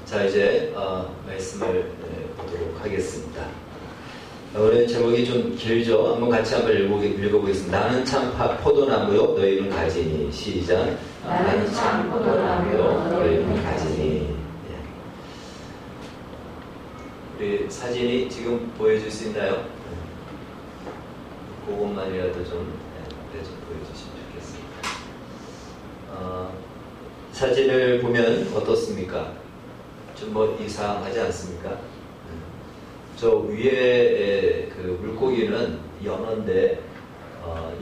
자, 이제 말씀을 보도록 하겠습니다. 오늘 제목이 좀 길죠? 한번 읽어보겠습니다. 나는 참 포도나무요, 너희는 가지니. 시작. 나는 참 포도나무요, 너희는 가지니. 우리 사진이 지금 보여줄 수 있나요? 그것만이라도 좀 보여주시면 좋겠습니다. 사진을 보면 어떻습니까? 좀 이상하지 않습니까? 저 위에 그 물고기는 연어인데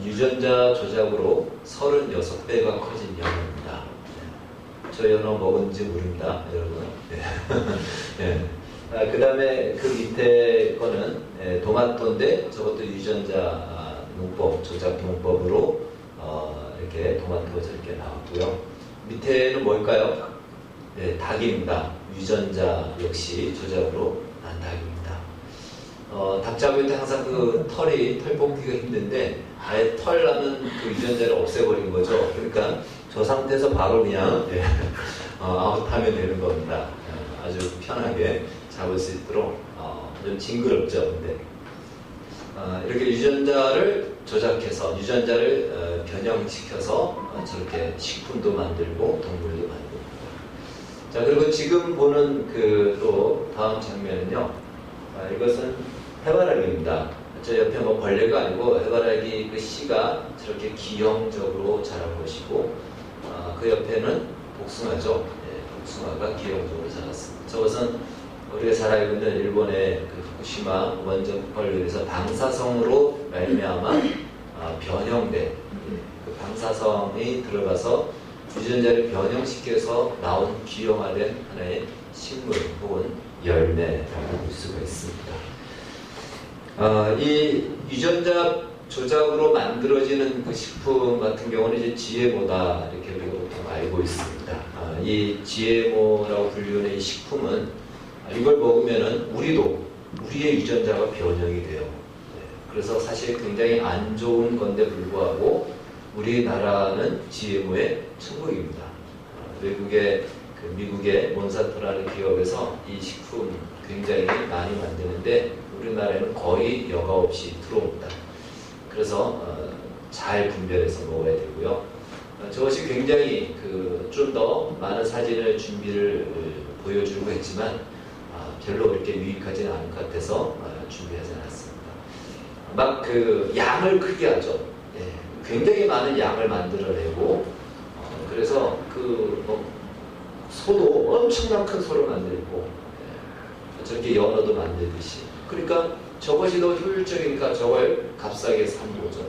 유전자 조작으로 36배가 커진 연어입니다. 저 연어 먹은지 모릅니다, 여러분. 네. 그 다음에 그 밑에 거는 토마토인데 저것도 유전자 농법, 조작 농법으로 이렇게 토마토가 저렇게 나왔고요. 밑에는 뭘까요? 네, 닭입니다. 유전자 역시 조작으로 난 닭입니다. 닭 잡을 때 항상 그 털 뽑기가 힘든데 아예 털 나는 그 유전자를 없애버린 거죠. 그러니까 저 상태에서 바로 그냥 아웃하면 되는 겁니다. 아주 편하게 잡을 수 있도록 좀 징그럽죠. 근데 이렇게 유전자를 조작해서 유전자를 변형시켜서 저렇게 식품도 만들고 동물도 만들고. 자, 그리고 지금 보는 또 다음 장면은요. 이것은 해바라기입니다. 저 옆에 벌레가 아니고 해바라기 그 씨가 저렇게 기형적으로 자란 것이고 그 옆에는 복숭아죠. 네, 복숭아가 기형적으로 자랐습니다. 저것은 우리가 잘 알고 있는 일본의 그 후쿠시마 원전 폭발로 인해서 방사성으로 말미암아 변형된 그 방사성이 들어가서 유전자를 변형시켜서 나온 기형화된 하나의 식물 혹은 열매라고 볼 수가 있습니다. 이 유전자 조작으로 만들어지는 그 식품 같은 경우는 이제 GMO다 이렇게 우리가 보통 알고 있습니다. 이 GMO라고 불리는 이 식품은 이걸 먹으면은 우리의 유전자가 변형이 돼요. 그래서 사실 굉장히 안 좋은 건데 불구하고 우리나라는 GMO의 천국입니다. 미국의 몬산토라는 기업에서 이 식품 굉장히 많이 만드는데 우리나라에는 거의 여과 없이 들어옵니다. 그래서 잘 분별해서 먹어야 되고요. 저것이 굉장히 좀 더 많은 사진을 준비를 보여주려고 했지만 별로 그렇게 유익하지는 않을 것 같아서 준비하지 않았습니다. 막 양을 크게 하죠. 굉장히 많은 양을 만들어내고 그래서 소도 엄청난 큰 소를 만들고 저렇게 연어도 만들듯이. 그러니까 저것이 더 효율적이니까 저걸 값싸게 산 거죠.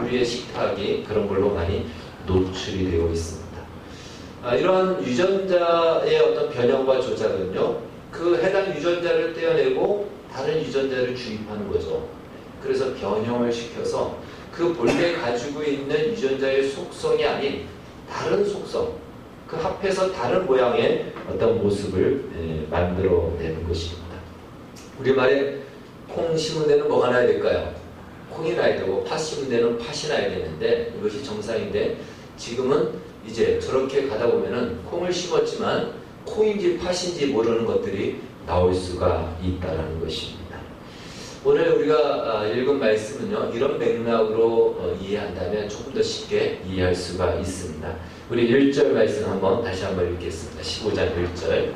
우리의 식탁이 그런 걸로 많이 노출이 되고 있습니다. 이러한 유전자의 어떤 변형과 조작은요, 그 해당 유전자를 떼어내고 다른 유전자를 주입하는 거죠. 그래서 변형을 시켜서 그 본래 가지고 있는 유전자의 속성이 아닌 다른 속성, 그 합해서 다른 모양의 어떤 모습을 만들어내는 것입니다. 우리말에 콩 심은 데는 뭐가 나야 될까요? 콩이 나야 되고 팥 심은 데는 팥이 나야 되는데 이것이 정상인데 지금은 이제 저렇게 가다 보면은 콩을 심었지만 콩인지 팥인지 모르는 것들이 나올 수가 있다는 것입니다. 오늘 우리가 읽은 말씀은요, 이런 맥락으로 이해한다면 조금 더 쉽게 이해할 수가 있습니다. 우리 1절 말씀 다시 한번 읽겠습니다. 15장 1절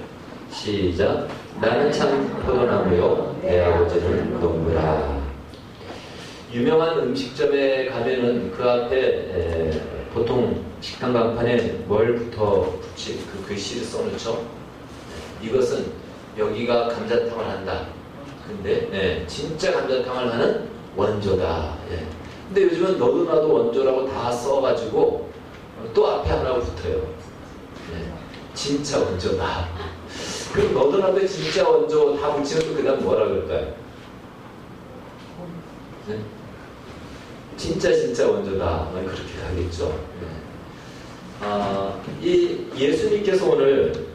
시작. 나는 참 포도나무요, 내 아버지는 농부라. 유명한 음식점에 가면은 그 앞에 보통 식당 간판에 뭘 붙이 그 글씨를 써놓죠. 이것은 여기가 감자탕을 한다. 근데 진짜 감자탕을 하는 원조다. 근데 요즘은 너도 나도 원조라고 다 써가지고 또 앞에 하나 붙어요. 진짜 원조다. 그럼 너도 나도 진짜 원조 다 붙이면 또 그 다음 뭐라 그럴까요? 진짜 원조다. 그렇게 가겠죠. 이 예수님께서 오늘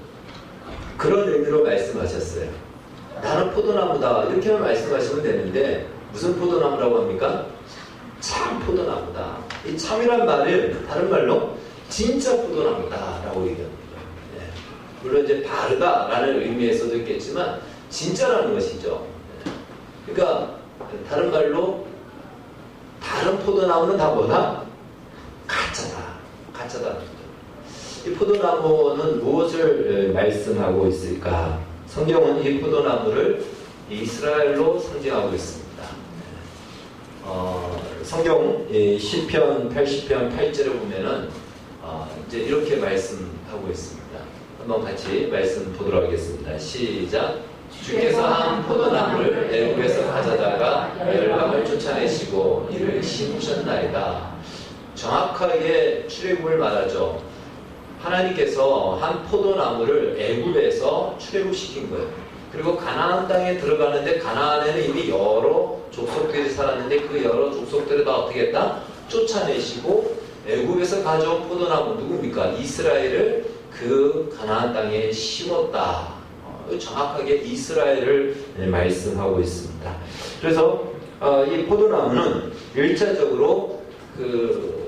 그런 의미로 말씀하셨어요. 나는 포도나무다. 이렇게만 말씀하시면 되는데 무슨 포도나무라고 합니까? 참 포도나무다. 이 참이란 말은 다른 말로 진짜 포도나무다 라고 얘기합니다. 물론 이제 바르다라는 의미에서도 있겠지만 진짜라는 것이죠. 그러니까 다른 말로 다른 포도나무는 다 뭐다? 가짜다. 가짜다. 이 포도나무는 무엇을 말씀하고 있을까? 성경은 이 포도나무를 이스라엘로 상징하고 있습니다. 성경 시편 80편 8절을 보면은 이제 이렇게 말씀하고 있습니다. 한번 같이 말씀 보도록 하겠습니다. 시작. 주께서 한 포도나무를 애굽에서 가져다가 열방을 쫓아내시고 이를 심으셨나이다. 정확하게 출애굽을 말하죠. 하나님께서 한 포도나무를 애굽에서 출애굽시킨 거예요. 그리고 가나안 땅에 들어가는데 가나안에는 이미 여러 족속들이 살았는데 그 여러 족속들을 다 어떻게 했다? 쫓아내시고 애굽에서 가져온 포도나무 누굽니까? 이스라엘을 그 가나안 땅에 심었다. 정확하게 이스라엘을 말씀하고 있습니다. 그래서 이 포도나무는 1차적으로 그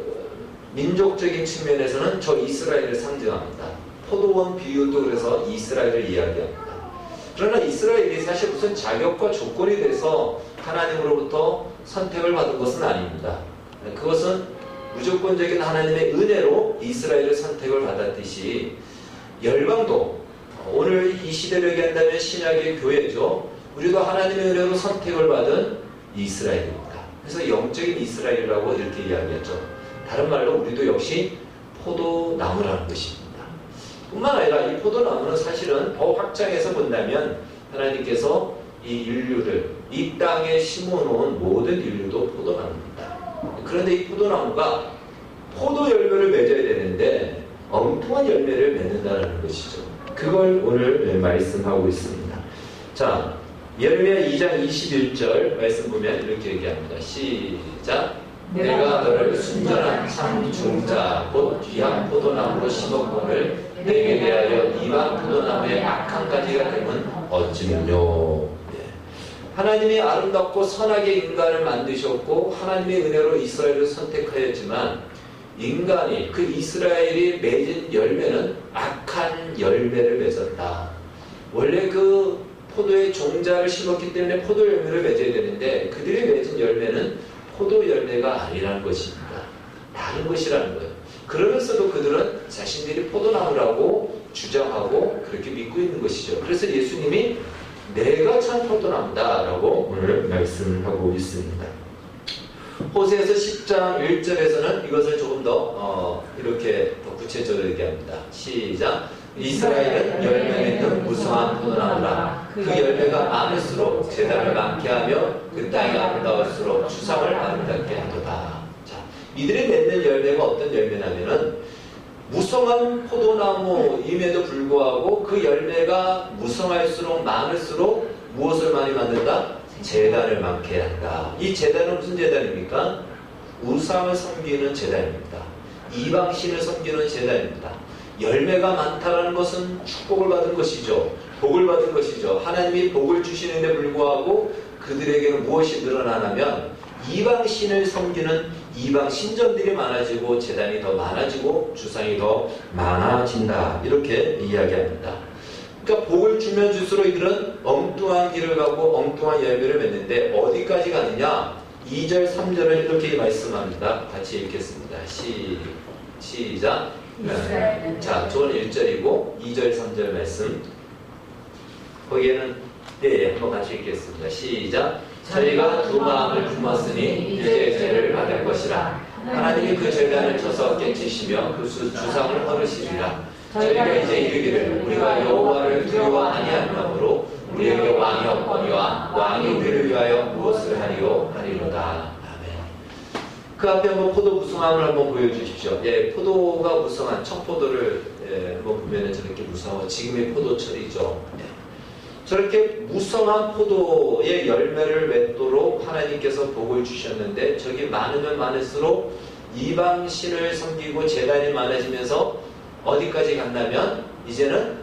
민족적인 측면에서는 저 이스라엘을 상징합니다. 포도원 비유도 그래서 이스라엘을 이야기합니다. 그러나 이스라엘이 사실 무슨 자격과 조건이 돼서 하나님으로부터 선택을 받은 것은 아닙니다. 그것은 무조건적인 하나님의 은혜로 이스라엘을 선택을 받았듯이 열방도 오늘 이 시대를 얘기한다면 신약의 교회죠. 우리도 하나님의 은혜로 선택을 받은 이스라엘입니다. 그래서 영적인 이스라엘이라고 이렇게 이야기했죠. 다른 말로 우리도 역시 포도나무라는 것입니다. 뿐만 아니라 이 포도나무는 사실은 더 확장해서 본다면 하나님께서 이 인류를 이 땅에 심어놓은 모든 인류도 포도나무입니다. 그런데 이 포도나무가 포도 열매를 맺어야 되는데 엉뚱한 열매를 맺는다는 것이죠. 그걸 오늘 말씀하고 있습니다. 자, 예레미야 2장 21절 말씀 보면 이렇게 얘기합니다. 시작. 내가 너를 순전한 참 중자 곧 귀한 포도나무로 심었거늘 내게 대하여 이방 포도나무의 악한 가지가 되면 어찌는요. 하나님이 아름답고 선하게 인간을 만드셨고 하나님의 은혜로 이스라엘을 선택하였지만 인간이 그 이스라엘이 맺은 열매는 악한 열매를 맺었다. 원래 그 포도의 종자를 심었기 때문에 포도 열매를 맺어야 되는데 그들이 맺은 열매는 포도 열매가 아니라는 것입니다. 다른 것이라는 거예요. 그러면서도 그들은 자신들이 포도나무라고 주장하고 그렇게 믿고 있는 것이죠. 그래서 예수님이 내가 참 포도나무다라고 오늘 말씀하고 있습니다. 호세아서 10장 1절에서는 이것을 조금 더 이렇게 더 구체적으로 얘기합니다. 시작. 이스라엘은 열매 맺는 무성한 포도나무라. 그 열매가 많을수록 제단을 많게 하며 그 땅이 아름다울수록 주상을 아름답게 하도다. 자, 이들이 맺는 열매가 어떤 열매냐면은 무성한 포도나무임에도 불구하고 그 열매가 무성할수록 많을수록 무엇을 많이 만든다? 제단을 많게 한다. 이 제단은 무슨 제단입니까? 우상을 섬기는 제단입니다. 이방신을 섬기는 제단입니다. 열매가 많다는 것은 축복을 받은 것이죠. 복을 받은 것이죠. 하나님이 복을 주시는데 불구하고 그들에게는 무엇이 늘어나냐면 이방신을 섬기는 이방 신전들이 많아지고 제단이 더 많아지고 주상이 더 많아진다. 이렇게 이야기합니다. 그러니까 복을 주면 줄수록 이들은 엉뚱한 길을 가고 엉뚱한 열매를 맺는데 어디까지 가느냐? 2절 3절은 이렇게 말씀합니다. 같이 읽겠습니다. 시작. 자, 저건 1절이고 2절 3절 말씀 거기에는 한번 같이 읽겠습니다. 시작. 저희가 두 마음을 품었으니 이제 죄를 받을 것이라. 하나님이 그 죄단을 쳐서 깨치시며 그 주상을 허르시리라. 저희가 이제 이르기를 우리가 여호와를 두려워 아니하므로 우리에게 왕이 없거니와 왕이 우리를 위하여 무엇을 하리요 하리로다. 그 앞에 한번 포도 무성함을 한번 보여주십시오. 포도가 무성한 청포도를 한번 보면 저렇게 무성하고 지금의 포도철이죠. 저렇게 무성한 포도의 열매를 맺도록 하나님께서 복을 주셨는데 저기 많으면 많을수록 이방신을 섬기고 제단이 많아지면서 어디까지 간다면 이제는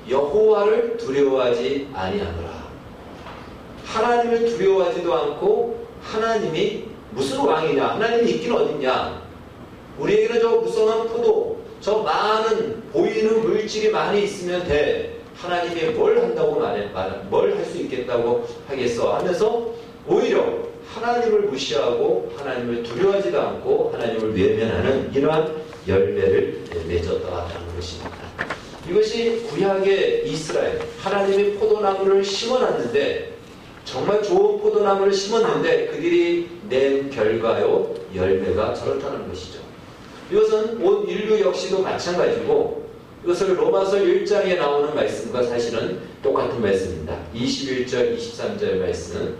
여호와를 두려워하지 아니하노라. 하나님을 두려워하지도 않고 하나님이 무슨 왕이냐? 하나님이 있긴 어딨냐? 우리에게는 저 무성한 포도, 저 많은 보이는 물질이 많이 있으면 돼. 하나님이 뭘 한다고 뭘 할 수 있겠다고 하겠어 하면서 오히려 하나님을 무시하고 하나님을 두려워하지도 않고 하나님을 외면하는 이러한 열매를 맺었다는 것입니다. 이것이 구약의 이스라엘, 하나님이 포도나무를 심어놨는데 정말 좋은 포도나무를 심었는데 그들이 낸 결과요 열매가 저렇다는 것이죠. 이것은 온 인류 역시도 마찬가지고 이것을 로마서 1장에 나오는 말씀과 사실은 똑같은 말씀입니다. 21절 23절 말씀,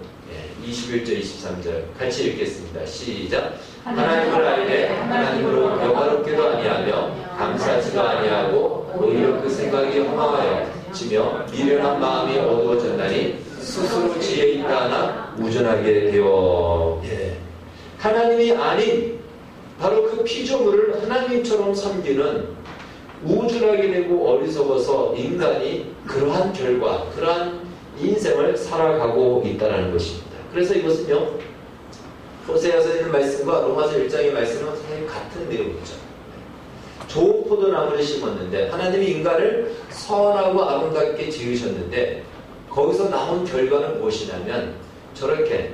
21절 23절 같이 읽겠습니다. 시작. 하나님을 알되 하나님으로 영화롭게도 아니하며 감사하지도 아니하고 오히려 그 생각이 허망하여 지며 미련한 마음이 어두워졌나니 스스로 지혜 있다 하나 우전하게 되어. 하나님이 아닌 바로 그 피조물을 하나님처럼 섬기는 우준하게 되고 어리석어서 인간이 그러한 결과, 그러한 인생을 살아가고 있다는 것입니다. 그래서 이것은요, 호세아서 있는 말씀과 로마서 1장의 말씀은 사실 같은 내용이죠. 좋은 포도나무를 심었는데 하나님이 인간을 선하고 아름답게 지으셨는데 거기서 나온 결과는 무엇이냐면 저렇게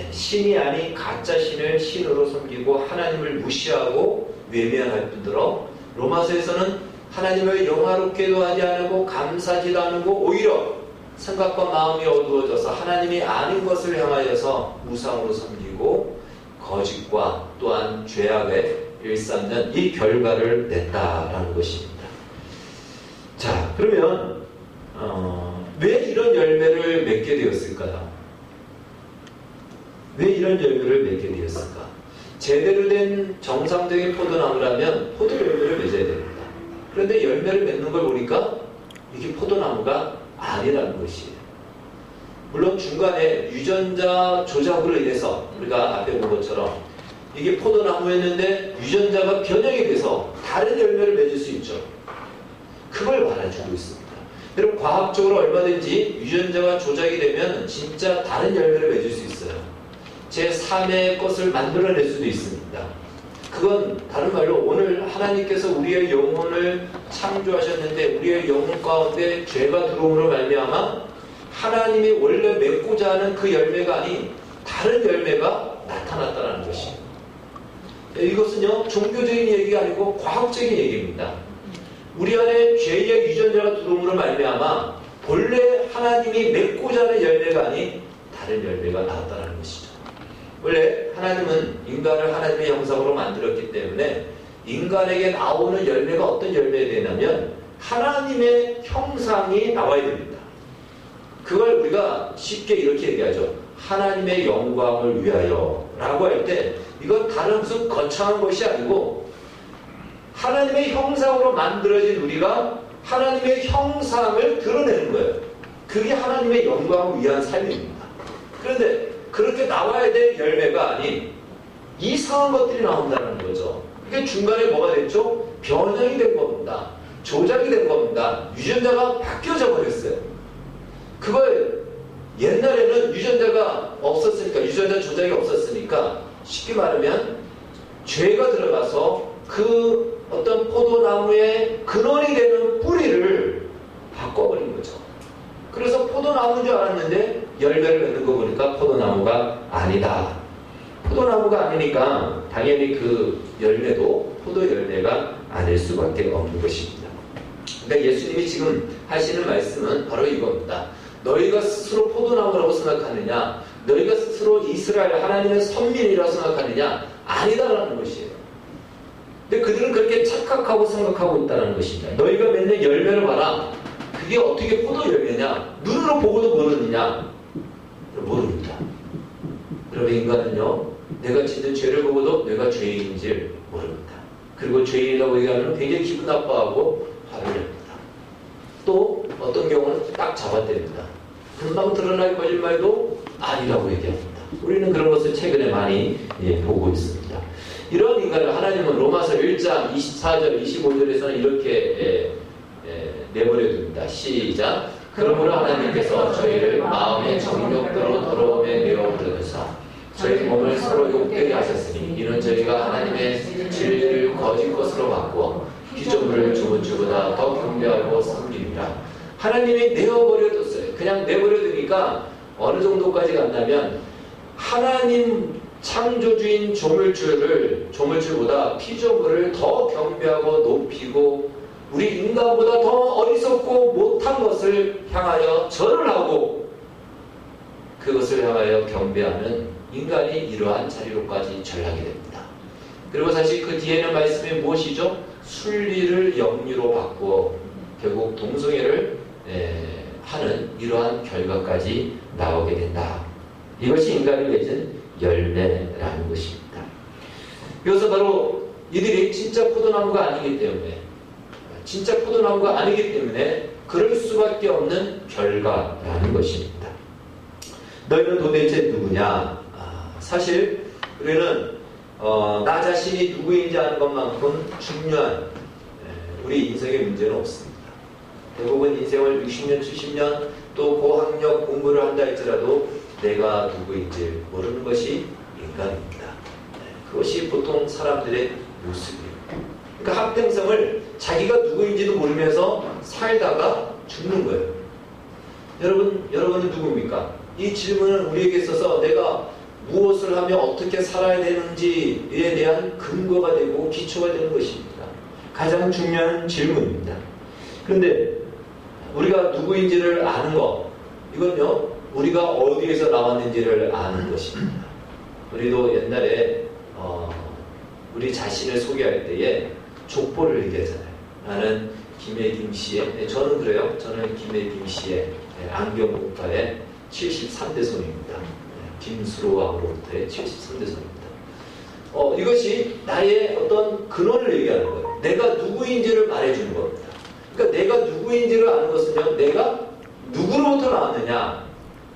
신이 아닌 가짜 신을 신으로 섬기고 하나님을 무시하고 외면할 뿐더러 로마서에서는 하나님을 영화롭게도 하지 않고 감사하지도 않고 오히려 생각과 마음이 어두워져서 하나님이 아닌 것을 향하여서 우상으로 섬기고 거짓과 또한 죄악에 일삼는 이 결과를 냈다라는 것입니다. 자, 그러면 왜 이런 열매를 맺게 되었을까요? 왜 이런 열매를 맺게 되었을까? 제대로 된 정상적인 포도나무라면 포도 열매를 맺어야 됩니다. 그런데 열매를 맺는 걸 보니까 이게 포도나무가 아니라는 것이에요. 물론 중간에 유전자 조작으로 인해서 우리가 앞에 본 것처럼 이게 포도나무였는데 유전자가 변형이 돼서 다른 열매를 맺을 수 있죠. 그걸 말해주고 있습니다. 여러분 과학적으로 얼마든지 유전자가 조작이 되면 진짜 다른 열매를 맺을 수 있어요. 제3의 것을 만들어낼 수도 있습니다. 그건 다른 말로 오늘 하나님께서 우리의 영혼을 창조하셨는데 우리의 영혼 가운데 죄가 들어옴으로 말미암아 하나님이 원래 맺고자 하는 그 열매가 아닌 다른 열매가 나타났다는 것입니다. 이것은요 종교적인 얘기가 아니고 과학적인 얘기입니다. 우리 안에 죄의 유전자가 들어옴으로 말미암아 본래 하나님이 맺고자 하는 열매가 아닌 다른 열매가 나왔다는 것이죠. 원래 하나님은 인간을 하나님의 형상으로 만들었기 때문에 인간에게 나오는 열매가 어떤 열매가 되냐면 하나님의 형상이 나와야 됩니다. 그걸 우리가 쉽게 이렇게 얘기하죠. 하나님의 영광을 위하여 라고 할 때 이건 다른 무슨 거창한 것이 아니고 하나님의 형상으로 만들어진 우리가 하나님의 형상을 드러내는 거예요. 그게 하나님의 영광을 위한 삶입니다. 그런데 그렇게 나와야 될 열매가 아닌 이상한 것들이 나온다는 거죠. 그게 중간에 뭐가 됐죠? 변형이 된 겁니다. 조작이 된 겁니다. 유전자가 바뀌어져 버렸어요. 그걸 옛날에는 유전자가 없었으니까, 유전자 조작이 없었으니까 쉽게 말하면 죄가 들어가서 그 어떤 포도나무의 근원이 되는 뿌리를 바꿔버린 거죠. 그래서 포도나무인 줄 알았는데 열매를 맺는 거 보니까 포도나무가 아니다. 포도나무가 아니니까 당연히 그 열매도 포도 열매가 아닐 수밖에 없는 것입니다. 그러니까 예수님이 지금 하시는 말씀은 바로 이겁니다. 너희가 스스로 포도나무라고 생각하느냐, 너희가 스스로 이스라엘 하나님의 선민이라고 생각하느냐, 아니다라는 것이에요. 근데 그들은 그렇게 착각하고 생각하고 있다는 것입니다. 너희가 맺는 열매를 봐라. 그게 어떻게 포도 열매냐? 눈으로 보고도 모르느냐? 모릅니다. 여러분 인간은요, 내가 짓는 죄를 보고도 내가 죄인인 줄 모릅니다. 그리고 죄인이라고 얘기하면 굉장히 기분 나빠하고 화를 냅니다. 또 어떤 경우는 딱 잡아댑니다. 금방 드러날 거짓말도 아니라고 얘기합니다. 우리는 그런 것을 최근에 많이 보고 있습니다. 이런 인간을 하나님은 로마서 1장 24절 25절에서는 이렇게 내버려 둡니다. 시작. 그러므로 하나님께서 저희를 마음의 정욕대로 더러움에 내어 부르사 저희 몸을 서로 욕되게 하셨으니 이는 저희가 하나님의 진리를 거짓 것으로 바꾸어 피조물을 조물주보다 더 경배하고 섬깁니다. 하나님이 내어버려뒀어요. 그냥 내버려두니까 어느 정도까지 간다면 하나님 창조주인 조물주보다 피조물을 더 경배하고 높이고 우리 인간보다 더 어리석고 못한 것을 향하여 절을 하고 그것을 향하여 경배하는 인간이 이러한 자리로까지 절하게 됩니다. 그리고 사실 그 뒤에는 말씀이 무엇이죠? 순리를 영리로 바꾸어 결국 동성애를 하는 이러한 결과까지 나오게 된다. 이것이 인간이 맺은 열매라는 것입니다. 이것은 바로 이들이 진짜 포도나무가 아니기 때문에 그럴 수밖에 없는 결과라는 것입니다. 너희는 도대체 누구냐? 사실 우리는 나 자신이 누구인지 아는 것만큼 중요한 우리 인생의 문제는 없습니다. 대부분 인생을 60년, 70년 또 고학력 공부를 한다 할지라도 내가 누구인지 모르는 것이 인간입니다. 그것이 보통 사람들의 모습이에요. 그러니까 한평생을 자기가 누구인지도 모르면서 살다가 죽는 거예요. 여러분은 누구입니까? 이 질문은 우리에게 있어서 내가 무엇을 하며 어떻게 살아야 되는지에 대한 근거가 되고 기초가 되는 것입니다. 가장 중요한 질문입니다. 그런데 우리가 누구인지를 아는 것, 이건요, 우리가 어디에서 나왔는지를 아는 것입니다. 우리도 옛날에 우리 자신을 소개할 때에 족보를 얘기하잖아요. 나는 김혜김 씨의, 저는 그래요. 저는 김혜김 씨의 안경국가의 73대 손입니다. 김수로왕으로부터의 73대 손입니다. 이것이 나의 어떤 근원을 얘기하는 거예요. 내가 누구인지를 말해주는 겁니다. 그러니까 내가 누구인지를 아는 것은요, 내가 누구로부터 나왔느냐,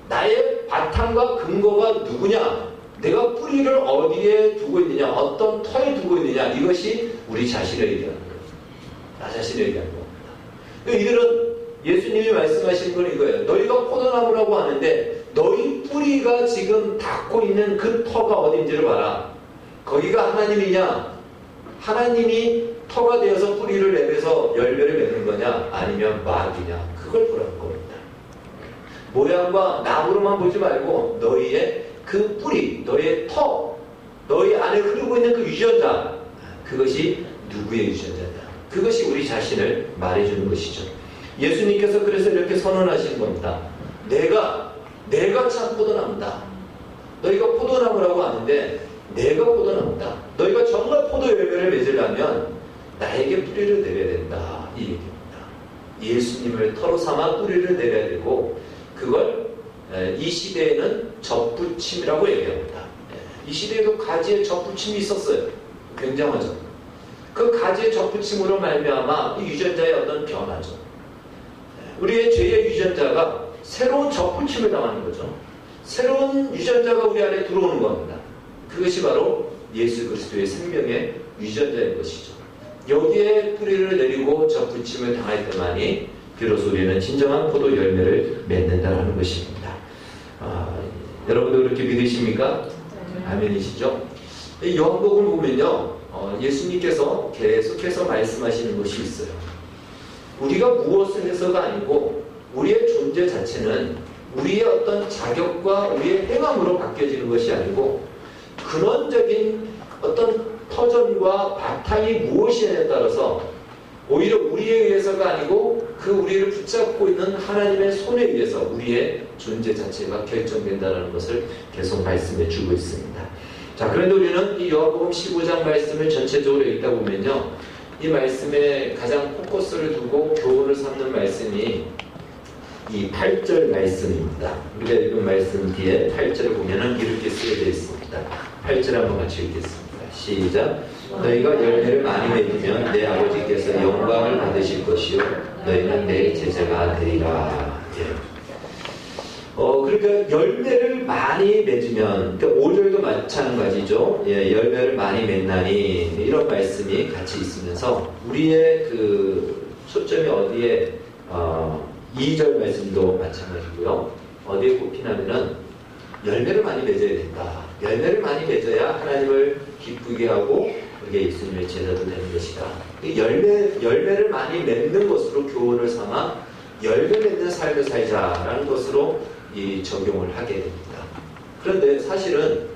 나의 바탕과 근거가 누구냐, 내가 뿌리를 어디에 두고 있느냐, 어떤 터에 두고 있느냐, 이것이 우리 자신을 얘기하는 거예요. 나 자신을 얘기하는 겁니다. 이들은 예수님이 말씀하신 건 이거예요. 너희가 포도나무라고 하는데 너희 뿌리가 지금 닿고 있는 그 터가 어딘지를 봐라. 거기가 하나님이냐, 하나님이 터가 되어서 뿌리를 내면서 열매를 맺는 거냐, 아니면 마귀냐, 그걸 보라는 겁니다. 모양과 나무로만 보지 말고 너희의 그 뿌리, 너희의 터, 너희 안에 흐르고 있는 그 유전자, 그것이 누구의 유전자냐, 그것이 우리 자신을 말해주는 것이죠. 예수님께서 그래서 이렇게 선언하시는 겁니다. 내가 참 포도나무다. 너희가 포도나무라고 하는데 내가 포도나무다. 너희가 정말 포도 열매를 맺으려면 나에게 뿌리를 내려야 된다. 이 얘기입니다. 예수님을 터로 삼아 뿌리를 내려야 되고, 그걸 이 시대에는 접붙임이라고 얘기합니다. 이 시대에도 가지에 접붙임이 있었어요. 굉장하죠. 그 가지의 접붙임으로 말미암아 이 유전자의 어떤 변화죠. 우리의 죄의 유전자가 새로운 접붙임을 당하는 거죠. 새로운 유전자가 우리 안에 들어오는 겁니다. 그것이 바로 예수 그리스도의 생명의 유전자인 것이죠. 여기에 뿌리를 내리고 접붙임을 당할 때만이 비로소 우리는 진정한 포도 열매를 맺는다는 것입니다. 여러분도 그렇게 믿으십니까? 아멘이시죠? 요한복음 보면요, 예수님께서 계속해서 말씀하시는 것이 있어요. 우리가 무엇을 해서가 아니고 우리의 존재 자체는 우리의 어떤 자격과 우리의 행함으로 바뀌어지는 것이 아니고 근원적인 어떤 터전과 바탕이 무엇이냐에 따라서 오히려 우리에 의해서가 아니고 그 우리를 붙잡고 있는 하나님의 손에 의해서 우리의 존재 자체가 결정된다는 것을 계속 말씀해 주고 있습니다. 자, 그런데 우리는 이 요한복음 15장 말씀을 전체적으로 읽다 보면요, 이 말씀에 가장 포커스를 두고 교훈을 삼는 말씀이 이 8절 말씀입니다. 우리가 읽은 말씀 뒤에 8절을 보면은 이렇게 쓰여져 있습니다. 8절 한번 같이 읽겠습니다. 시작. 너희가 열매를 많이 맺으면 내 아버지께서 영광을 받으실 것이요 너희는 내 제자가 되리라. 그러니까 열매를 많이 맺으면, 그러니까 5절도 마찬가지죠. 열매를 많이 맺나니, 이런 말씀이 같이 있으면서 우리의 그 초점이 어디에 2절 말씀도 마찬가지고요. 어디에 꼽히냐면은 열매를 많이 맺어야 된다. 열매를 많이 맺어야 하나님을 기쁘게 하고 우리가 예수님의 제자도 되는 것이다. 열매를 많이 맺는 것으로 교훈을 삼아 열매 맺는 삶을 살자라는 것으로 이 적용을 하게 됩니다. 그런데 사실은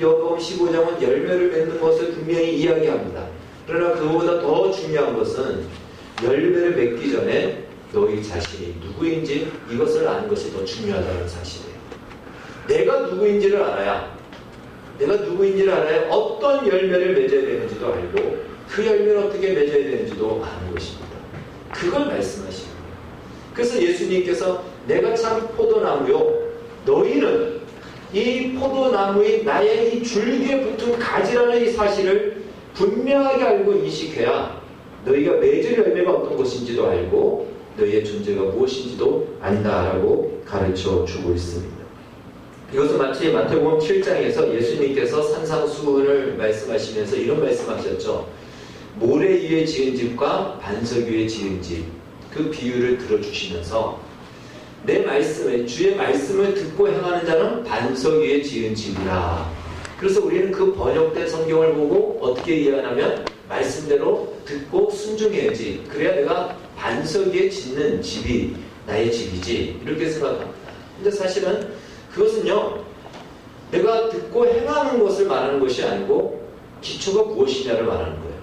요한복음 15장은 열매를 맺는 것을 분명히 이야기합니다. 그러나 그보다 더 중요한 것은 열매를 맺기 전에 너희 자신이 누구인지 이것을 아는 것이 더 중요하다는 사실이에요. 내가 누구인지를 알아야 어떤 열매를 맺어야 되는지도 알고 그 열매를 어떻게 맺어야 되는지도 아는 것입니다. 그걸 말씀하시는 거예요. 그래서 예수님께서 내가 참 포도나무요 너희는 이 포도나무의 나의 이 줄기에 붙은 가지라는 이 사실을 분명하게 알고 인식해야 너희가 맺을 열매가 어떤 것인지도 알고 너희의 존재가 무엇인지도 안다라고 가르쳐 주고 있습니다. 이것은 마치 마태복음 7장에서 예수님께서 산상수훈을 말씀하시면서 이런 말씀하셨죠. 모래 위에 지은 집과 반석 위에 지은 집, 그 비유를 들어주시면서 내 말씀에 주의 말씀을 듣고 행하는 자는 반석 위에 지은 집이라. 그래서 우리는 그 번역된 성경을 보고 어떻게 이해하냐면 말씀대로 듣고 순종해야지. 그래야 내가 반석 위에 짓는 집이 나의 집이지. 이렇게 생각합니다. 근데 사실은 그것은요, 내가 듣고 행하는 것을 말하는 것이 아니고 기초가 무엇이냐를 말하는 거예요.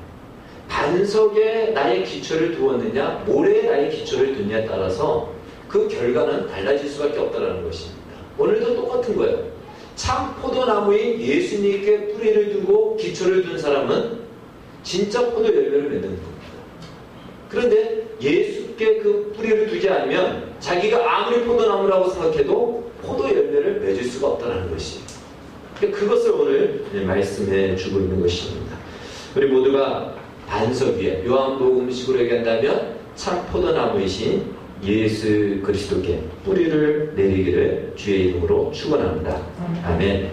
반석에 나의 기초를 두었느냐, 모래에 나의 기초를 두느냐에 따라서 그 결과는 달라질 수밖에 없다는 것입니다. 오늘도 똑같은 거예요. 참 포도나무인 예수님께 뿌리를 두고 기초를 둔 사람은 진짜 포도 열매를 맺는 겁니다. 그런데 예수께 그 뿌리를 두지 않으면 자기가 아무리 포도나무라고 생각해도 포도 열매를 맺을 수가 없다는 것이에요. 그것을 오늘 말씀해 주고 있는 것입니다. 우리 모두가 반석 위에 요한복음식으로 얘기한다면 참 포도나무이신 예수 그리스도께 뿌리를 내리기를 주의 이름으로 축원합니다. 아멘.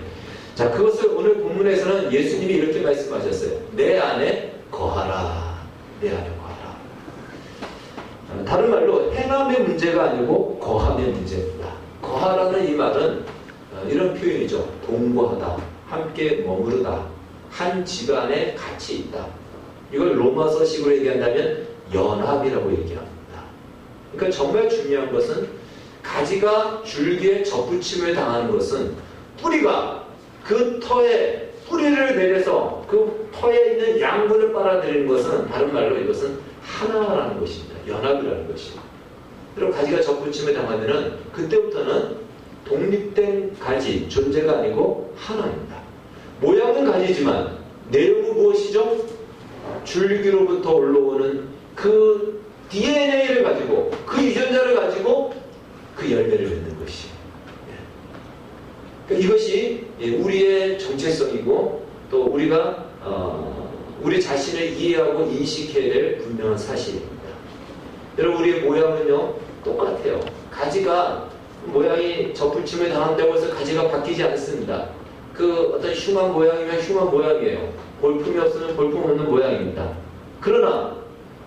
자, 그것을 오늘 본문에서는 예수님이 이렇게 말씀하셨어요. 내 안에 거하라. 내 안에 거하라. 다른 말로 행함의 문제가 아니고 거함의 문제입니다. 거하라는 이 말은 이런 표현이죠. 동거하다, 함께 머무르다, 한 집안에 같이 있다. 이걸 로마서식으로 얘기한다면 연합이라고 얘기합니다. 그러니까 정말 중요한 것은 가지가 줄기에 접붙임을 당하는 것은 뿌리가 그 터에 뿌리를 내려서 그 터에 있는 양분을 빨아들이는 것은 다른 말로 이것은 하나라는 것입니다. 연합이라는 것입니다. 그리고 가지가 접붙임을 당하면은 그때부터는 독립된 가지, 존재가 아니고 하나입니다. 모양은 가지지만 내용은 무엇이죠? 줄기로부터 올라오는 그 DNA를 가지고 그 유전자를 가지고 그 열매를 맺는 것이에요. 그러니까 이것이 우리의 정체성이고 또 우리가 우리 자신을 이해하고 인식해야 될 분명한 사실입니다. 여러분 우리의 모양은요 똑같아요. 가지가 모양이 접붙임을 당한다고 해서 가지가 바뀌지 않습니다. 그 어떤 흉한 모양이면 흉한 모양이에요. 볼품이 없으면 볼품 없는 모양입니다. 그러나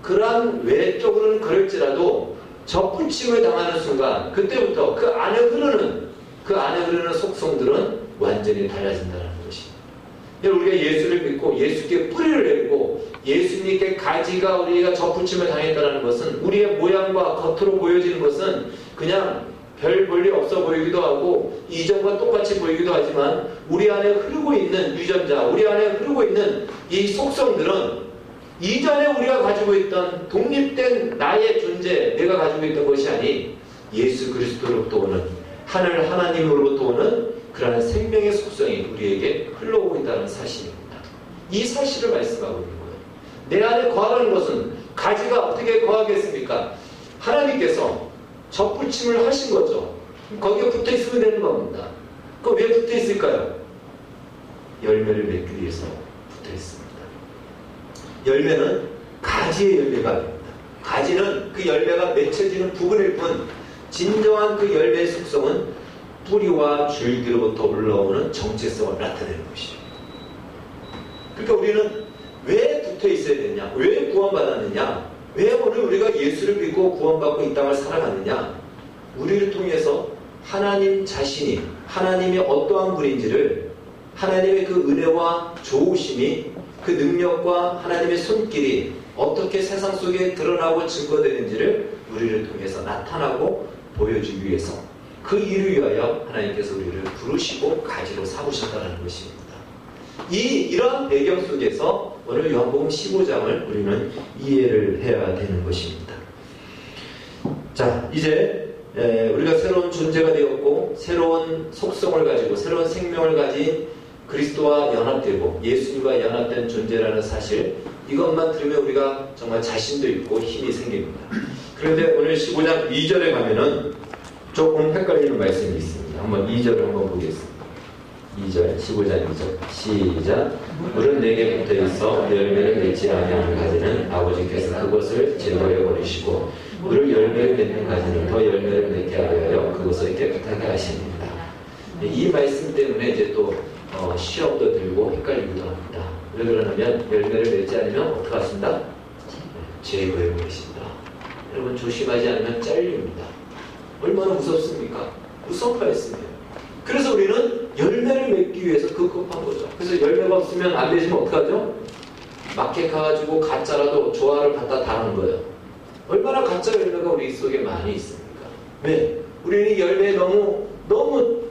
그러한 외적으로는 그럴지라도 접붙임을 당하는 순간 그때부터 그 안에 흐르는 속성들은 완전히 달라진다는 것입니다. 우리가 예수를 믿고 예수께 뿌리를 내리고 예수님께 가지가 우리가 접붙임을 당했다는 것은 우리의 모양과 겉으로 보여지는 것은 그냥 별 볼일 없어 보이기도 하고 이전과 똑같이 보이기도 하지만 우리 안에 흐르고 있는 유전자, 우리 안에 흐르고 있는 이 속성들은 이전에 우리가 가지고 있던 독립된 나의 존재, 내가 가지고 있던 것이 아닌 예수 그리스도로부터 오는 하늘 하나님으로부터 오는 그러한 생명의 속성이 우리에게 흘러오고 있다는 사실입니다. 이 사실을 말씀하고 있는 거예요. 내 안에 거하라는 것은 가지가 어떻게 거하겠습니까? 하나님께서 접붙임을 하신 거죠. 거기에 붙어 있으면 되는 겁니다. 그럼 왜 붙어 있을까요? 열매를 맺기 위해서 붙어 있습니다. 열매는 가지의 열매가 아닙니다. 가지는 그 열매가 맺혀지는 부분일 뿐 진정한 그 열매의 속성은 뿌리와 줄기로부터 올라오는 정체성을 나타내는 것입니다. 그러니까 우리는 왜 붙어 있어야 되냐? 왜 구원받았느냐? 왜 오늘 우리가 예수를 믿고 구원받고 이 땅을 살아가느냐? 우리를 통해서 하나님 자신이 하나님의 어떠한 분인지를 하나님의 그 은혜와 좋으심이 그 능력과 하나님의 손길이 어떻게 세상 속에 드러나고 증거되는지를 우리를 통해서 나타나고 보여주기 위해서 그 일을 위하여 하나님께서 우리를 부르시고 가지로 삼으셨다는 것입니다. 이러한 배경 속에서 오늘 요한복음 15장을 우리는 이해를 해야 되는 것입니다. 자, 이제 우리가 새로운 존재가 되었고 새로운 속성을 가지고 새로운 생명을 가진 그리스도와 연합되고 예수님과 연합된 존재라는 사실, 이것만 들으면 우리가 정말 자신도 있고 힘이 생깁니다. 그런데 오늘 15장 2절에 가면은 조금 헷갈리는 말씀이 있습니다. 한번 2절을 한번 보겠습니다. 2절, 15장 2절 시작. 물은 내게 붙어있어 열매를 맺지 아니하는 가지는 아버지께서 그것을 제거해 버리시고 물을 열매를 맺는 가지는 더 열매를 맺게 하여 그것을 깨끗하게 하십니다. 이 말씀 때문에 이제 또 시험도 들고 헷갈리기도 합니다. 왜 그러냐면 열매를 맺지 않으면 어떻게 하신다? 제거해 버리신다. 여러분 조심하지 않으면 잘립니다. 얼마나 무섭습니까? 무섭하였습니다. 그래서 우리는 열매를 맺기 위해서 급급한 거죠. 그래서 열매가 없으면 안 되지면 어떡하죠? 마켓 가가지고 가짜라도 조화를 갖다 다는 거예요. 얼마나 가짜 열매가 우리 속에 많이 있습니까? 왜? 우리는 열매에 너무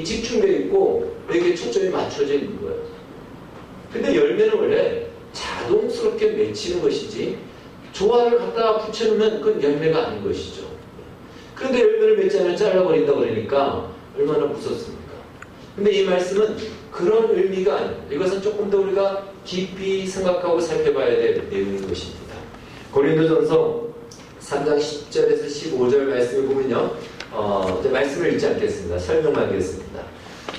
집중되어 있고 여기에 초점이 맞춰져 있는 거예요. 근데 열매는 원래 자동스럽게 맺히는 것이지 조화를 갖다 붙여놓으면 그건 열매가 아닌 것이죠. 그런데 열매를 맺지 않으면 잘라버린다 그러니까 얼마나 무섭습니까? 근데 이 말씀은 그런 의미가 아닙니다. 이것은 조금 더 우리가 깊이 생각하고 살펴봐야 될 내용인 것입니다. 고린도전서 3장 10절에서 15절 말씀을 보면요. 이제 말씀을 읽지 않겠습니다. 설명만 하겠습니다.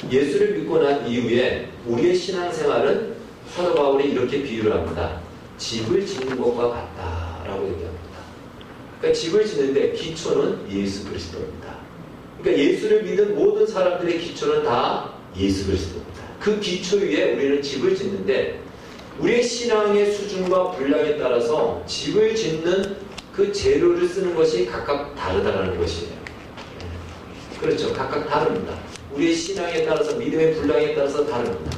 예수를 믿고 난 이후에 우리의 신앙생활은 사도 바울이 이렇게 비유를 합니다. 집을 짓는 것과 같다라고 얘기합니다. 그러니까 집을 짓는데 기초는 예수 그리스도입니다. 그러니까 예수를 믿는 모든 사람들의 기초는 다 예수 그리스도입니다. 그 기초 위에 우리는 집을 짓는데 우리의 신앙의 수준과 분량에 따라서 집을 짓는 그 재료를 쓰는 것이 각각 다르다는 것이에요. 그렇죠. 각각 다릅니다. 우리의 신앙에 따라서 믿음의 분량에 따라서 다릅니다.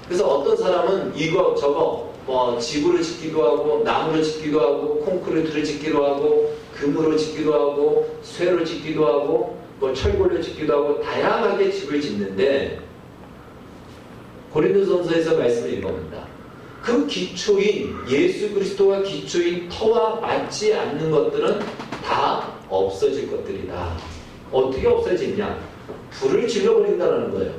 그래서 어떤 사람은 이거 저거 지구를 짓기도 하고 나무를 짓기도 하고 콘크리트를 짓기도 하고 금으로 짓기도 하고 쇠로 짓기도 하고 철골로 짓기도 하고 다양하게 집을 짓는데 고린도전서에서 말씀을 읽어봅니다. 그 기초인 예수 그리스도와 기초인 터와 맞지 않는 것들은 다 없어질 것들이다. 어떻게 없어지냐? 불을 질러버린다는 거예요.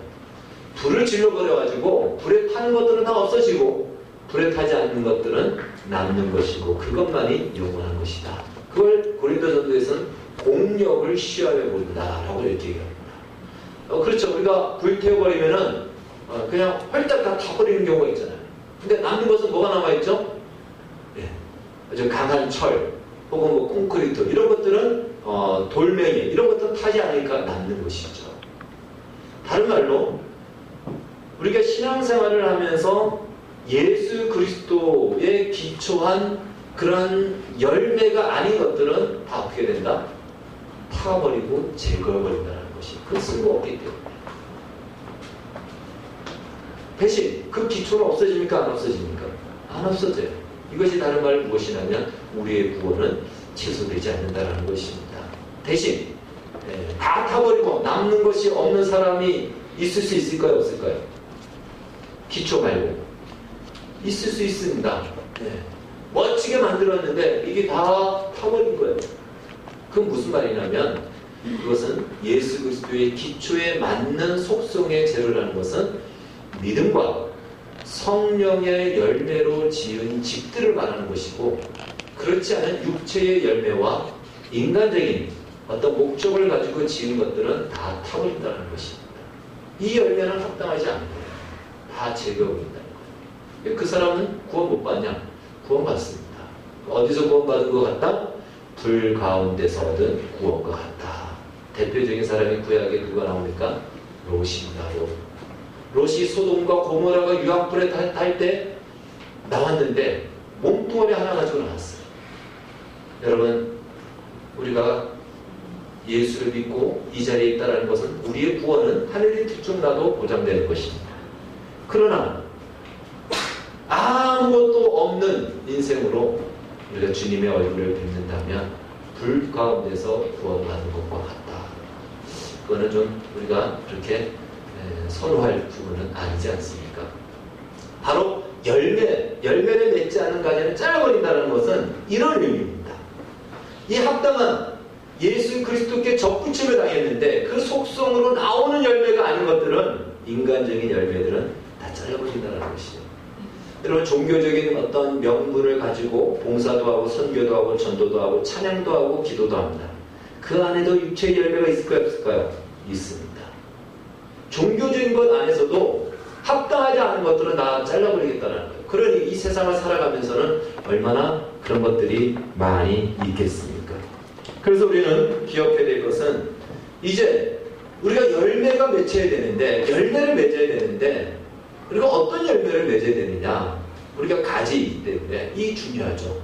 불을 질러버려가지고 불에 타는 것들은 다 없어지고 불에 타지 않는 것들은 남는 것이고 그것만이 영원한 것이다. 그걸 고린도전서에서는 공력을 시험해 본다라고 이렇게 얘기합니다. 그렇죠. 우리가 불 태워버리면은 그냥 헐떡 다 타버리는 경우가 있잖아요. 근데 남는 것은 뭐가 남아있죠? 아주 강한 철 혹은 콘크리트 이런 것들은 돌멩이 이런 것들은 타지 않으니까 남는 것이죠. 다른 말로 우리가 신앙생활을 하면서 예수 그리스도에 기초한 그런 열매가 아닌 것들은 다 어떻게 된다? 타버리고 제거해버린다는 것이 그 쓸모없기 때문에. 대신 그 기초는 없어집니까? 안 없어집니까? 안 없어져요. 이것이 다른 말 무엇이냐면 우리의 구원은 취소되지 않는다는 것입니다. 대신 다 타버리고 남는 것이 없는 사람이 있을 수 있을까요? 없을까요? 기초 말고 있을 수 있습니다. 멋지게 만들었는데 이게 다 타버린 거예요. 그건 무슨 말이냐면 그것은 예수 그리스도의 기초에 맞는 속성의 재료라는 것은 믿음과 성령의 열매로 지은 집들을 말하는 것이고 그렇지 않은 육체의 열매와 인간적인 어떤 목적을 가지고 지은 것들은 다 타버린다는 것입니다. 이 열매는 합당하지 않는 거예요. 다 제거해버린다는 거예요. 그 사람은 구원 못 받냐? 구원 받습니다. 어디서 구원 받은 것 같다? 불 가운데서 얻은 구원과 같다. 대표적인 사람이 구약에 누가 나옵니까? 롯입니다. 롯이 소돔과 고모라가 유황불에 탈 때 나왔는데 몸뚱아리 하나 가지고 나왔어요. 여러분 우리가 예수를 믿고 이 자리에 있다는 것은 우리의 구원은 하늘이 들쭉나도 보장되는 것입니다. 그러나 없는 인생으로 우리가 주님의 얼굴을 뵙는다면 불 가운데서 구원받는 것과 같다. 그거는 좀 우리가 그렇게 선호할 부분은 아니지 않습니까? 바로 열매를 맺지 않은 가지는 잘라버린다는 것은 이런 의미입니다. 이 합당한 예수 그리스도께 접붙임을 당했는데 그 속성으로 나오는 열매가 아닌 것들은, 인간적인 열매들은 다 잘라버린다는 것이죠. 여러분, 종교적인 어떤 명분을 가지고 봉사도 하고 선교도 하고 전도도 하고 찬양도 하고 기도도 합니다. 그 안에도 육체의 열매가 있을까요, 없을까요? 있습니다. 종교적인 것 안에서도 합당하지 않은 것들은 다 잘라버리겠다는 거예요. 그러니 이 세상을 살아가면서는 얼마나 그런 것들이 많이 있겠습니까? 그래서 우리는 기억해야 될 것은, 이제 우리가 열매가 맺혀야 되는데, 열매를 맺어야 되는데 우리가 어떤 열매를 맺어야 되느냐, 우리가 가지이기 때문에 이 중요하죠.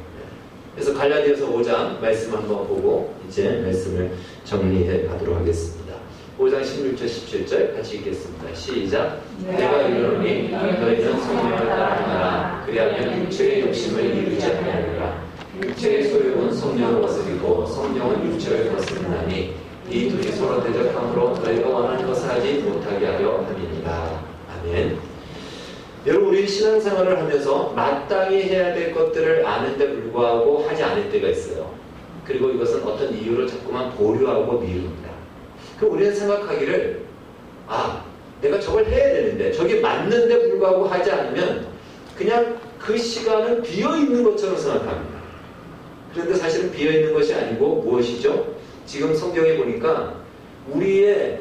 그래서 갈라디아서 5장 말씀 한번 보고 이제 말씀을 정리해 가도록 하겠습니다. 5장 16절 17절 같이 읽겠습니다. 시작. 내가 이르노니 너희는 성령을 따르라. 그리하면 육체의 욕심을 이루지 아니하리라. 육체의 소욕은 성령을 거스리고 성령은 육체를 거스리나니 이 둘이 서로 대적함으로 너희가 원하는 것을 하지 못하게 하려 함이니라. 아멘. 여러분, 우리 신앙생활을 하면서 마땅히 해야 될 것들을 아는데 불구하고 하지 않을 때가 있어요. 그리고 이것은 어떤 이유로 자꾸만 보류하고 미룹니다. 그럼 우리는 생각하기를, 내가 저걸 해야 되는데 저게 맞는데 불구하고 하지 않으면 그냥 그 시간은 비어있는 것처럼 생각합니다. 그런데 사실은 비어있는 것이 아니고 무엇이죠? 지금 성경에 보니까 우리의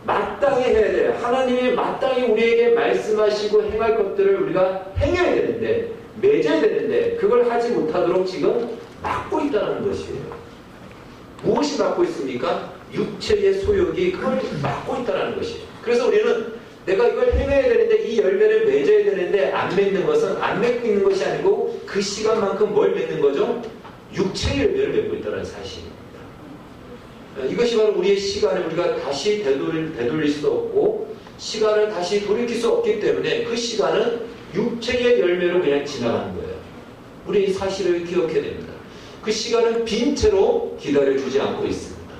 마땅히 해야 돼요. 하나님이 마땅히 우리에게 말씀하시고 행할 것들을 우리가 행해야 되는데, 맺어야 되는데 그걸 하지 못하도록 지금 막고 있다는 것이에요. 무엇이 막고 있습니까? 육체의 소욕이 그걸 막고 있다는 것이에요. 그래서 우리는 내가 이걸 행해야 되는데, 이 열매를 맺어야 되는데 안 맺는 것은, 안 맺고 있는 것이 아니고 그 시간만큼 뭘 맺는 거죠? 육체의 열매를 맺고 있다는 사실입니다. 이것이 바로 우리의 시간을 우리가 다시 되돌릴 수 없고 시간을 다시 돌이킬 수 없기 때문에 그 시간은 육체의 열매로 그냥 지나가는 거예요. 우리 이 사실을 기억해야 됩니다. 그 시간은 빈 채로 기다려주지 않고 있습니다.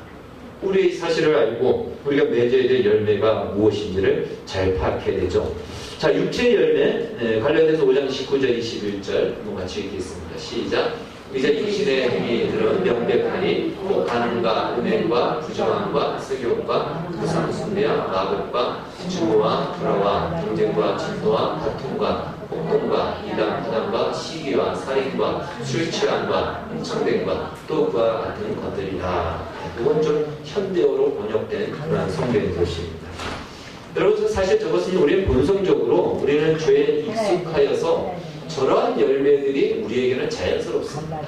우리 이 사실을 알고 우리가 맺어야 될 열매가 무엇인지를 잘 파악해야 되죠. 자, 육체의 열매, 갈라디아서 5장 19절 21절 한번 같이 읽겠습니다. 시작. 이제 육신의 행위들은 명백하니 곧 간음과 음행과 부정함과色욕과 부상숭배와 마법과 증오와 불화와 경쟁과 진노와 다툼과 폭동과 이단 파단과 시기와 살인과 술 취함과 흥청됨과 또 그와 같은 것들이다. 이건 좀 현대어로 번역된 그런 성경의 것입니다. 여러분, 사실 저것은 우리는 본성적으로 우리는 죄에 익숙하여서 저러한 열매들이 우리에게는 자연스럽습니다.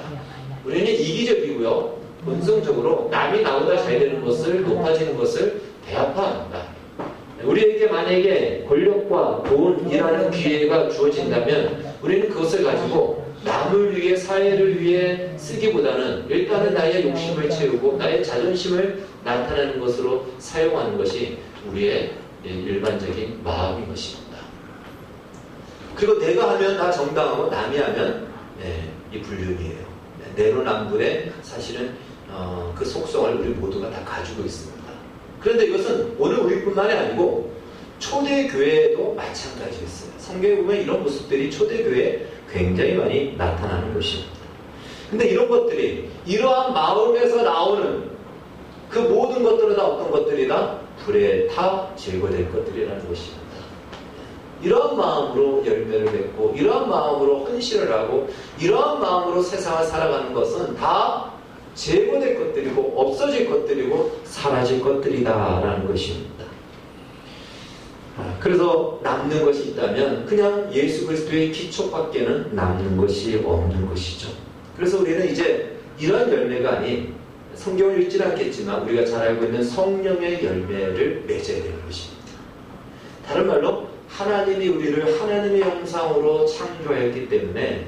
우리는 이기적이고요, 본성적으로 남이 나보다 잘 되는 것을, 높아지는 것을 대합화합니다. 우리에게 만약에 권력과 돈이라는 기회가 주어진다면 우리는 그것을 가지고 남을 위해, 사회를 위해 쓰기보다는 일단은 나의 욕심을 채우고 나의 자존심을 나타내는 것으로 사용하는 것이 우리의 일반적인 마음인 것입니다. 그리고 내가 하면 다 정당하고 남이 하면 이 불륜이에요. 내로남불의 사실은 그 속성을 우리 모두가 다 가지고 있습니다. 그런데 이것은 오늘 우리뿐만이 아니고 초대교회도 마찬가지였어요. 성경에 보면 이런 모습들이 초대교회에 굉장히 많이 나타나는 것입니다. 근데 이런 것들이, 이러한 마음에서 나오는 그 모든 것들은 다 어떤 것들이다? 불에 타 제거될 것들이라는 것입니다. 이러한 마음으로 열매를 맺고 이러한 마음으로 헌신을 하고 이러한 마음으로 세상을 살아가는 것은 다 제거될 것들이고 없어질 것들이고 사라질 것들이다 라는 것입니다. 그래서 남는 것이 있다면 그냥 예수 그리스도의 기초밖에는 남는 것이 없는 것이죠. 그래서 우리는 이제 이러한 열매가 아닌, 성경을 읽지는 않겠지만 우리가 잘 알고 있는 성령의 열매를 맺어야 되는 것입니다. 다른 말로 하나님이 우리를 하나님의 형상으로 창조하였기 때문에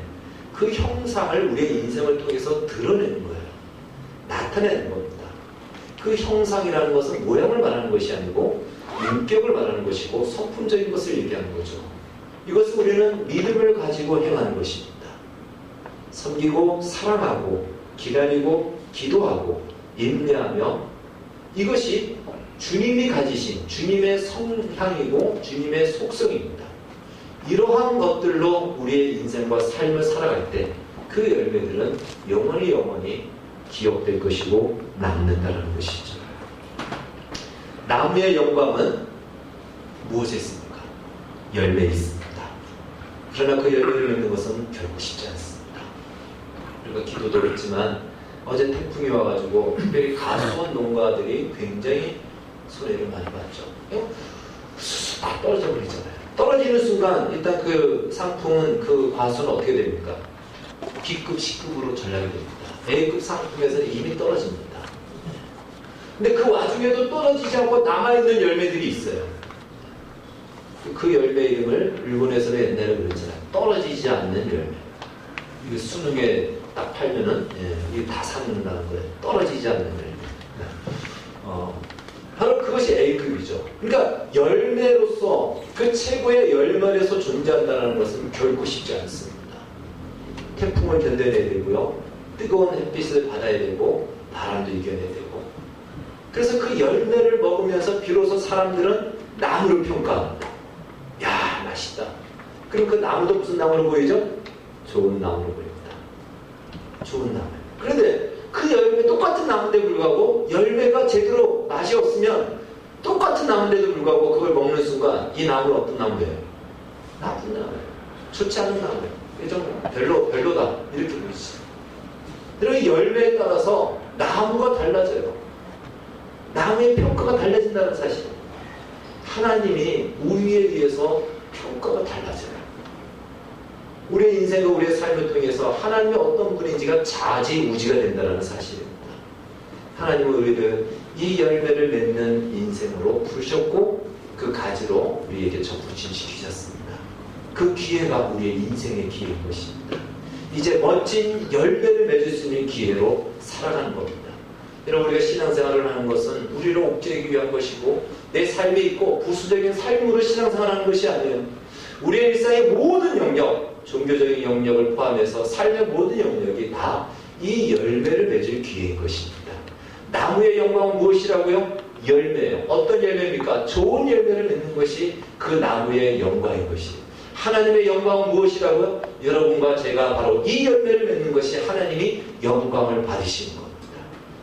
그 형상을 우리의 인생을 통해서 드러내는 거예요. 나타내는 겁니다. 그 형상이라는 것은 모양을 말하는 것이 아니고 인격을 말하는 것이고 성품적인 것을 얘기하는 거죠. 이것을 우리는 믿음을 가지고 행하는 것입니다. 섬기고 사랑하고 기다리고 기도하고 인내하며 이것이 주님이 가지신 주님의 성향이고 주님의 속성입니다. 이러한 것들로 우리의 인생과 삶을 살아갈 때 그 열매들은 영원히 기억될 것이고 남는다는 것이죠. 나무의 영광은 무엇에 있습니까? 열매에 있습니다. 그러나 그 열매를 맺는 것은 결코 쉽지 않습니다. 우리가 기도도 했지만 어제 태풍이 와가지고 특별히 가수원 농가들이 굉장히 손해를 많이 봤죠. 수수 다 떨어져 버리잖아요. 떨어지는 순간 일단 그 상품은 그 과수는 어떻게 됩니까? B급, C급으로 전락이 됩니다. A급 상품에서는 이미 떨어집니다. 근데 그 와중에도 떨어지지 않고 남아있는 열매들이 있어요. 그 열매 이름을 일본에서는 옛날에 그랬잖아요. 떨어지지 않는 열매. 이게 수능에 딱 팔면은 이게 다 사는다는 거예요. 떨어지지 않는 열매. 바로 그것이 A급이죠. 그러니까 열매로서 그 최고의 열매에서 존재한다는 것은 결코 쉽지 않습니다. 태풍을 견뎌내야 되고요. 뜨거운 햇빛을 받아야 되고 바람도 이겨내야 되고. 그래서 그 열매를 먹으면서 비로소 사람들은 나무를 평가합니다. 야, 맛있다. 그럼 그 나무도 무슨 나무로 보이죠? 좋은 나무로 보입니다. 좋은 나무. 그런데 그 열매 똑같은 나무인데 불구하고 열매가 제대로 맛이 없으면 똑같은 나무인데도 불구하고 그걸 먹는 순간 이 나무는 어떤 나무예요? 나쁜 나무예요. 좋지 않은 나무예요. 좀 별로다. 이렇게 보이죠. 그리고 열매에 따라서 나무가 달라져요. 나무의 평가가 달라진다는 사실. 하나님이 우리에 의해서 평가가 달라져요. 우리의 인생과 우리의 삶을 통해서 하나님이 어떤 분인지가 좌지우지가 된다는 사실입니다. 하나님은 우리를 이 열매를 맺는 인생으로 부르셨고 그 가지로 우리에게 접붙임시키셨습니다. 그 기회가 우리의 인생의 기회인 것입니다. 이제 멋진 열매를 맺을 수 있는 기회로 살아가는 겁니다. 여러분, 우리가 신앙생활을 하는 것은 우리를 옥죄이기 위한 것이고 내 삶에 있고 부수적인 삶으로 신앙생활하는 것이 아니에요. 우리의 일상의 모든 영역, 종교적인 영역을 포함해서 삶의 모든 영역이 다 이 열매를 맺을 기회인 것입니다. 나무의 영광은 무엇이라고요? 열매예요. 어떤 열매입니까? 좋은 열매를 맺는 것이 그 나무의 영광인 것이에요. 하나님의 영광은 무엇이라고요? 여러분과 제가 바로 이 열매를 맺는 것이 하나님이 영광을 받으시는 겁니다.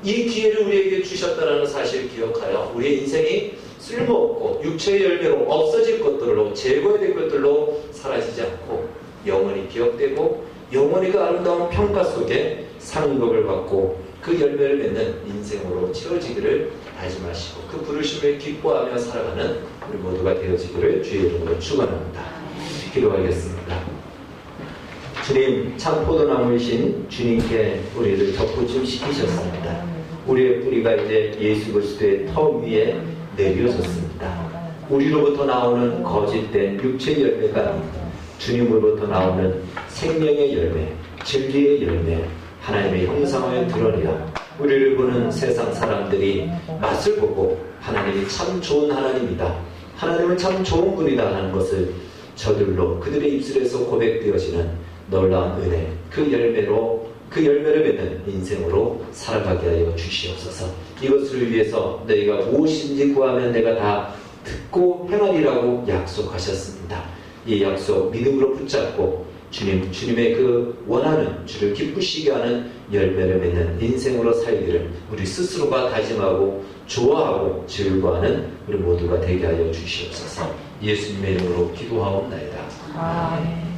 이 기회를 우리에게 주셨다는 사실을 기억하여 우리의 인생이 쓸모없고 육체의 열매로 없어질 것들로 제거될 것들로 사라지지 않고 영원히 기억되고 영원히 그 아름다운 평가 속에 상급을 받고 그 열매를 맺는 인생으로 채워지기를 다짐하시고 그 부르심을 기뻐하며 살아가는 우리 모두가 되어지기를 주의 이름으로 축원합니다. 기도하겠습니다. 주님, 참 포도나무이신 주님께 우리를 접붙임 시키셨습니다. 우리의 뿌리가 이제 예수 그리스도의 터 위에 내려졌습니다. 우리로부터 나오는 거짓된 육체의 열매가 아닙니다. 주님으로부터 나오는 생명의 열매, 진리의 열매, 하나님의 형상을 드러내어 우리를 보는 세상 사람들이 맛을 보고 하나님이 참 좋은 하나님이다, 하나님은 참 좋은 분이다 하는 것을 저들로 그들의 입술에서 고백되어지는 놀라운 은혜, 그 열매를 맺는 인생으로 살아가게 하여 주시옵소서. 이것을 위해서 너희가 무엇인지 구하면 내가 다 듣고 행하리라고 약속하셨습니다. 이 약속 믿음으로 붙잡고 주님의 그 원하는 주를 기쁘시게 하는 열매를 맺는 인생으로 살기를 우리 스스로가 다짐하고 좋아하고 즐거워하는 우리 모두가 되게 하여 주시옵소서. 예수님의 이름으로 기도하옵나이다. 아멘.